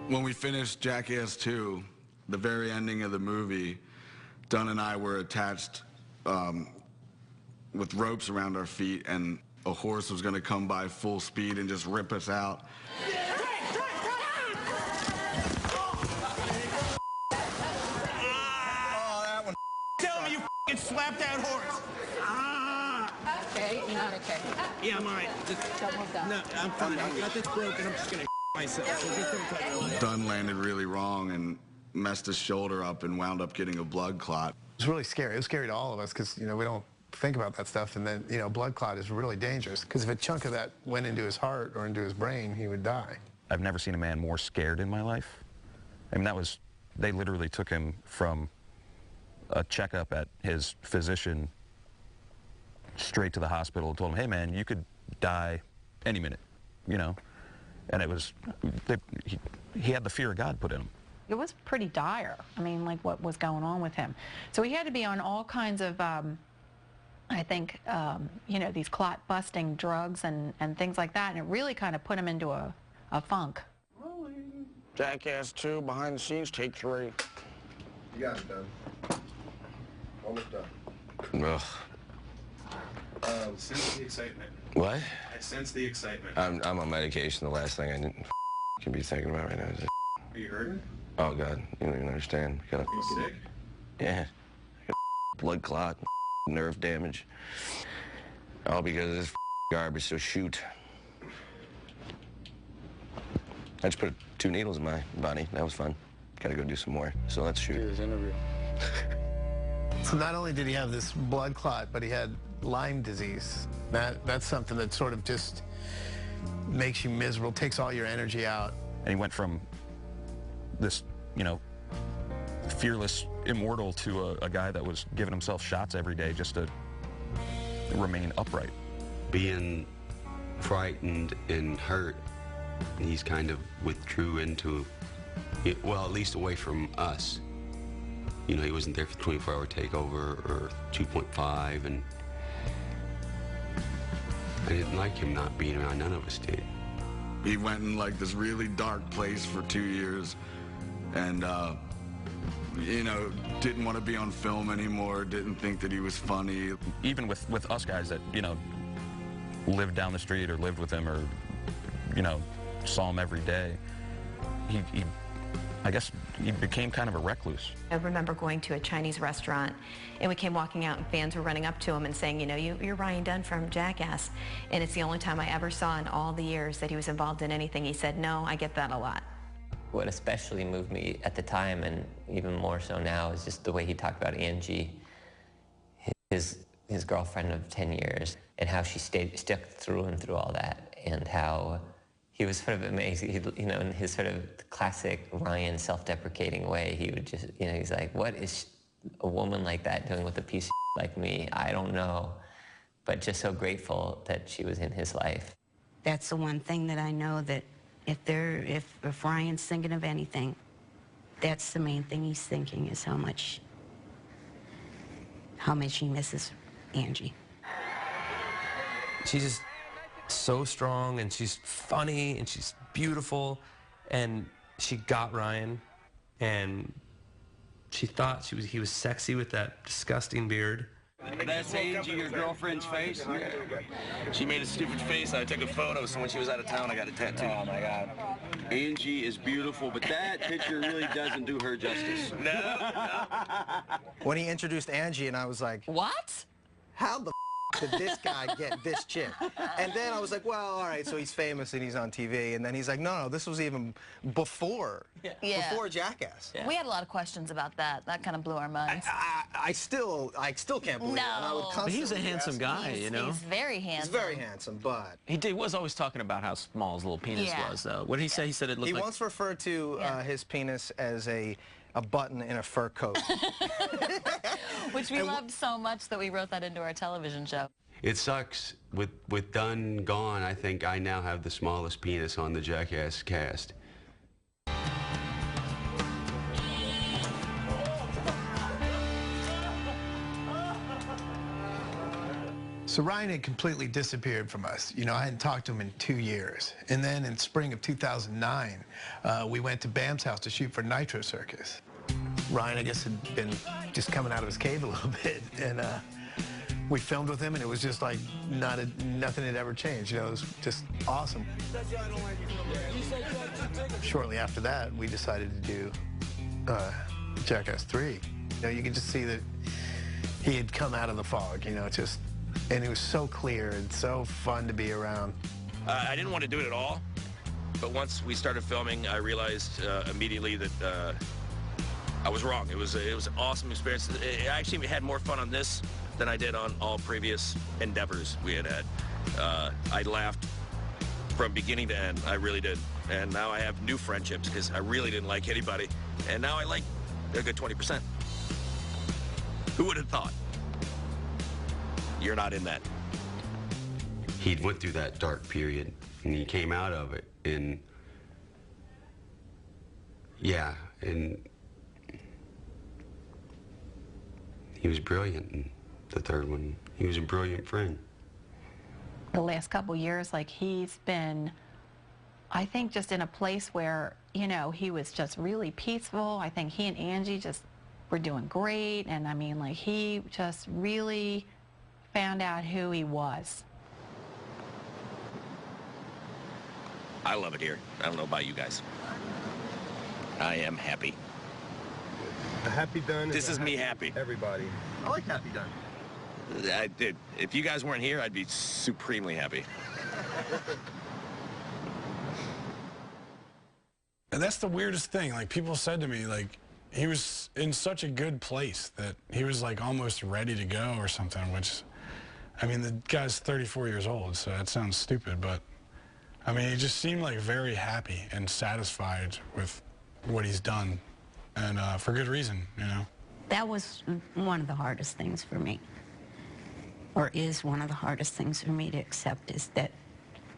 When we finished Jackass 2, the very ending of the movie, Dunn and I were attached with ropes around our feet, and a horse was going to come by full speed and just rip us out. Tell me you f***ing slapped that horse. Okay, not okay. Yeah, I'm all right. Don't move down. No, I'm fine. I got this broken. I'm just going to myself. So just don't touch me. Dunn landed really wrong and messed his shoulder up and wound up getting a blood clot. It was really scary. It was scary to all of us because, you know, we don't think about that stuff. And then, you know, blood clot is really dangerous because if a chunk of that went into his heart or into his brain, he would die. I've never seen a man more scared in my life. I mean, they literally took him from a checkup at his physician straight to the hospital and told him, hey man, you could die any minute, you know? And it was, he had the fear of God put in him. It was pretty dire. I mean, like what was going on with him. So he had to be on all kinds of, I think, you know, these clot busting drugs and things like that. And it really kind of put him into a funk. Jackass 2, behind the scenes, take 3. You got it done. Almost done. Ugh. Sense the excitement. What? I sense the excitement. I'm on medication. The last thing I can be thinking about right now is Are you hurting? oh God, you don't even understand. Are you sick? Yeah. I got blood clot, nerve damage. All because of this garbage, so shoot. I just put 2 needles in my body. That was fun. Gotta go do some more. So let's shoot. This interview. So not only did he have this blood clot, but he had Lyme disease. That's something that sort of just makes you miserable, takes all your energy out. And he went from this, you know, fearless immortal to a guy that was giving himself shots every day just to remain upright. Being frightened and hurt, he's kind of withdrew into, well, at least away from us. You know, he wasn't there for 24-hour takeover or 2.5, and I didn't like him not being around. None of us did. He went in like this really dark place for 2 years and, you know, didn't want to be on film anymore, didn't think that he was funny. Even with us guys that, you know, lived down the street or lived with him or, you know, saw him every day, I guess he became kind of a recluse. I remember going to a Chinese restaurant, and we came walking out, and fans were running up to him and saying, you know, you're Ryan Dunn from Jackass. And it's the only time I ever saw in all the years that he was involved in anything. He said, no, I get that a lot. What especially moved me at the time, and even more so now, is just the way he talked about Angie, his girlfriend of 10 years, and how she stuck through and through all that, and how he was sort of amazing. You know, in his sort of classic Ryan self-deprecating way, he would just, you know, he's like, what is a woman like that doing with a piece of like me? I don't know, but just so grateful that she was in his life. That's the one thing that I know, that if Ryan's thinking of anything, that's the main thing he's thinking, is how much he misses Angie. She's just so strong, and she's funny, and she's beautiful, and she got Ryan, and she thought he was sexy with that disgusting beard. That's Angie, your girlfriend's face? Yeah. She made a stupid face. I took a photo, so when she was out of town, I got a tattoo. Oh, my God. Angie is beautiful, but that picture really doesn't do her justice. No. When he introduced Angie, and I was like, What? how the did this guy get this chick? And then I was like, well, all right, so he's famous and he's on TV. And then he's like, no, this was even before Jackass. We had a lot of questions about that. That kind of blew our minds. I still can't believe it. And I would But he's a constantly handsome ask guy, He's- you know? He's very handsome. He's very handsome, but He was always talking about how small his little penis was, though. What did he say? He said it looked he like... once referred to his penis as a button in a fur coat. Which we loved so much that we wrote that into our television show. It sucks. With Dunn gone, I think I now have the smallest penis on the Jackass cast. So So Ryan had completely disappeared from us. You know, I hadn't talked to him in 2 years. And then in spring of 2009, we went to Bam's house to shoot for Nitro Circus. Ryan, I guess, had been just coming out of his cave a little bit. And we filmed with him, and it was just like nothing had ever changed. You know, it was just awesome. Shortly after that, we decided to do Jackass 3. You know, you could just see that he had come out of the fog, you know, and it was so clear and so fun to be around. I didn't want to do it at all, but once we started filming, I realized immediately that I was wrong. It was an awesome experience. I actually had more fun on this than I did on all previous endeavors we had had. I laughed from beginning to end. I really did. And now I have new friendships because I really didn't like anybody. And now I like a good 20%. Who would have thought? You're not in that. He went through that dark period, and he came out of it, and yeah, and he was brilliant in the third one. He was a brilliant friend. The last couple years, like, he's been, I think, just in a place where, you know, he was just really peaceful. I think he and Angie just were doing great, and I mean, like, he just really found out who he was. I love it here. I don't know about you guys. I am happy. A happy Dunn. This is me happy. Everybody. I like happy Dunn. I did. If you guys weren't here, I'd be supremely happy. And that's the weirdest thing. Like, people said to me, like, he was in such a good place that he was, like, almost ready to go or something, which, I mean, the guy's 34 years old, so that sounds stupid, but, I mean, he just seemed, like, very happy and satisfied with what he's done, and for good reason, you know? That was one of the hardest things for me, or is one of the hardest things for me to accept, is that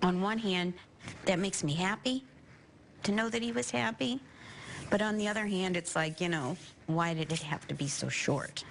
on one hand, that makes me happy to know that he was happy, but on the other hand, it's like, you know, why did it have to be so short?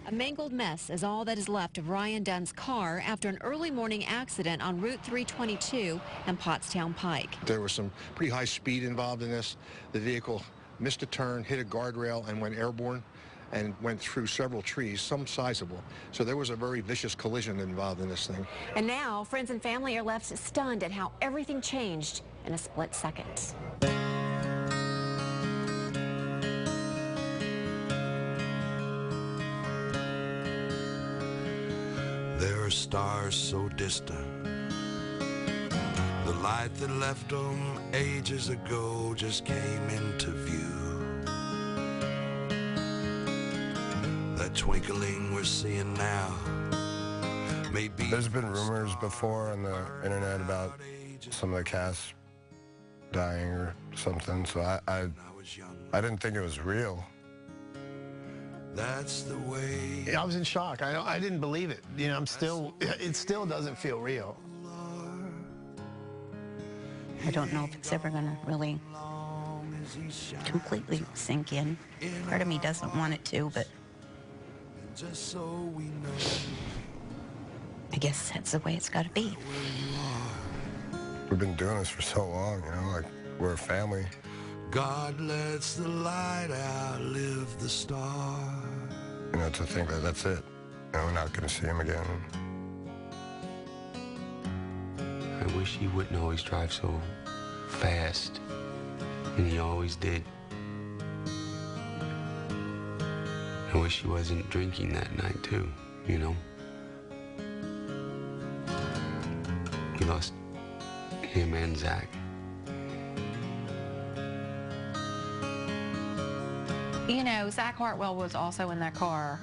A mangled mess is all that is left of Ryan Dunn's car after an early morning accident on Route 322 and Pottstown Pike. There was some pretty high speed involved in this. The vehicle missed a turn, hit a guardrail, and went airborne, and went through several trees, some sizable. So there was a very vicious collision involved in this thing. And now, friends and family are left stunned at how everything changed in a split second. There are stars so distant. The light that left them ages ago just came into view. That twinkling we're seeing now may be. There's been rumors before on the internet about some of the cast dying or something, so I didn't think it was real. That's the way. I was in shock. I didn't believe it. You know, it still doesn't feel real. I don't know if it's ever going to really completely sink in. Part of me doesn't want it to, but I guess that's the way it's got to be. We've been doing this for so long, you know, like, we're a family. God lets the light outlive the star. You know, to think that that's it. You know, we're not going to see him again. I wish he wouldn't always drive so fast, and he always did. I wish he wasn't drinking that night, too, you know? We lost him and Zach. You know, Zach Hartwell was also in that car.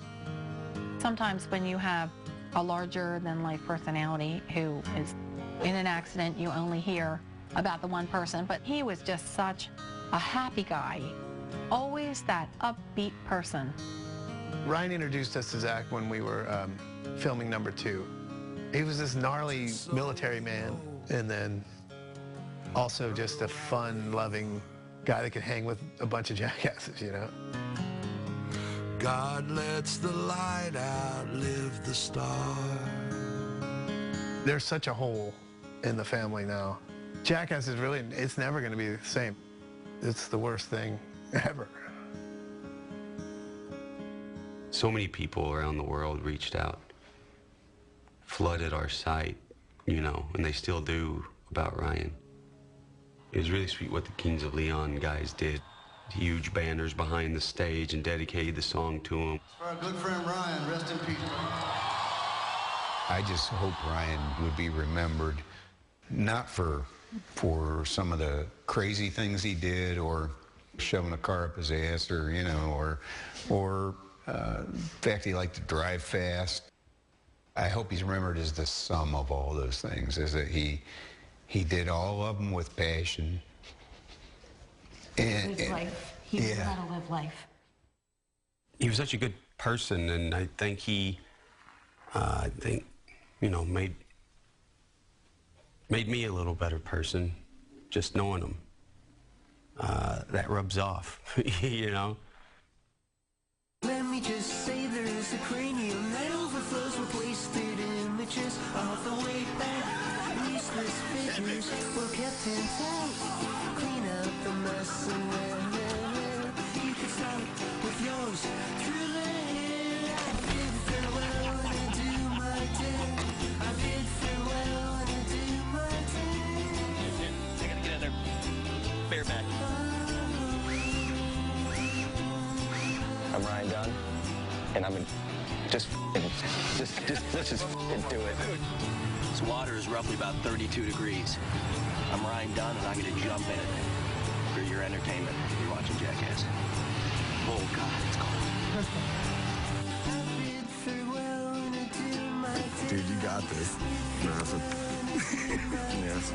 Sometimes when you have a larger-than-life personality who is in an accident, you only hear about the one person, but he was just such a happy guy, always that upbeat person. Ryan introduced us to Zach when we were filming number 2. He was this gnarly military man, and then also just a fun, loving guy that could hang with a bunch of jackasses, you know? God lets the light outlive the star. There's such a hole in the family now. Jackass is really, it's never going to be the same. It's the worst thing ever. So many people around the world reached out, flooded our site, you know, and they still do, about Ryan. It was really sweet what the Kings of Leon guys did. Huge banners behind the stage and dedicated the song to him. For our good friend Ryan, rest in peace. I just hope Ryan would be remembered, not for some of the crazy things he did, or shoving a car up his ass, or, you know, or the fact he liked to drive fast. I hope he's remembered as the sum of all those things, is that he did all of them with passion. And life. He knew how to live life. He was such a good person, and I think he, you know, made me a little better person, just knowing him. That rubs off, you know? Let me just say there is a cranium that overflows with wasted images of the way back. Useless figures well kept intact. Clean up the mess and then you can start with yours truly. I bid farewell and adieu my dear. I bid farewell and adieu my dear. I gotta get in there bareback. I'm Ryan Dunn, and I'm let's just do it. This water is roughly about 32 degrees. I'm Ryan Dunn, and I'm gonna jump in it for your entertainment. You're watching Jackass. Oh God, it's cold. Dude, you got this. Yes.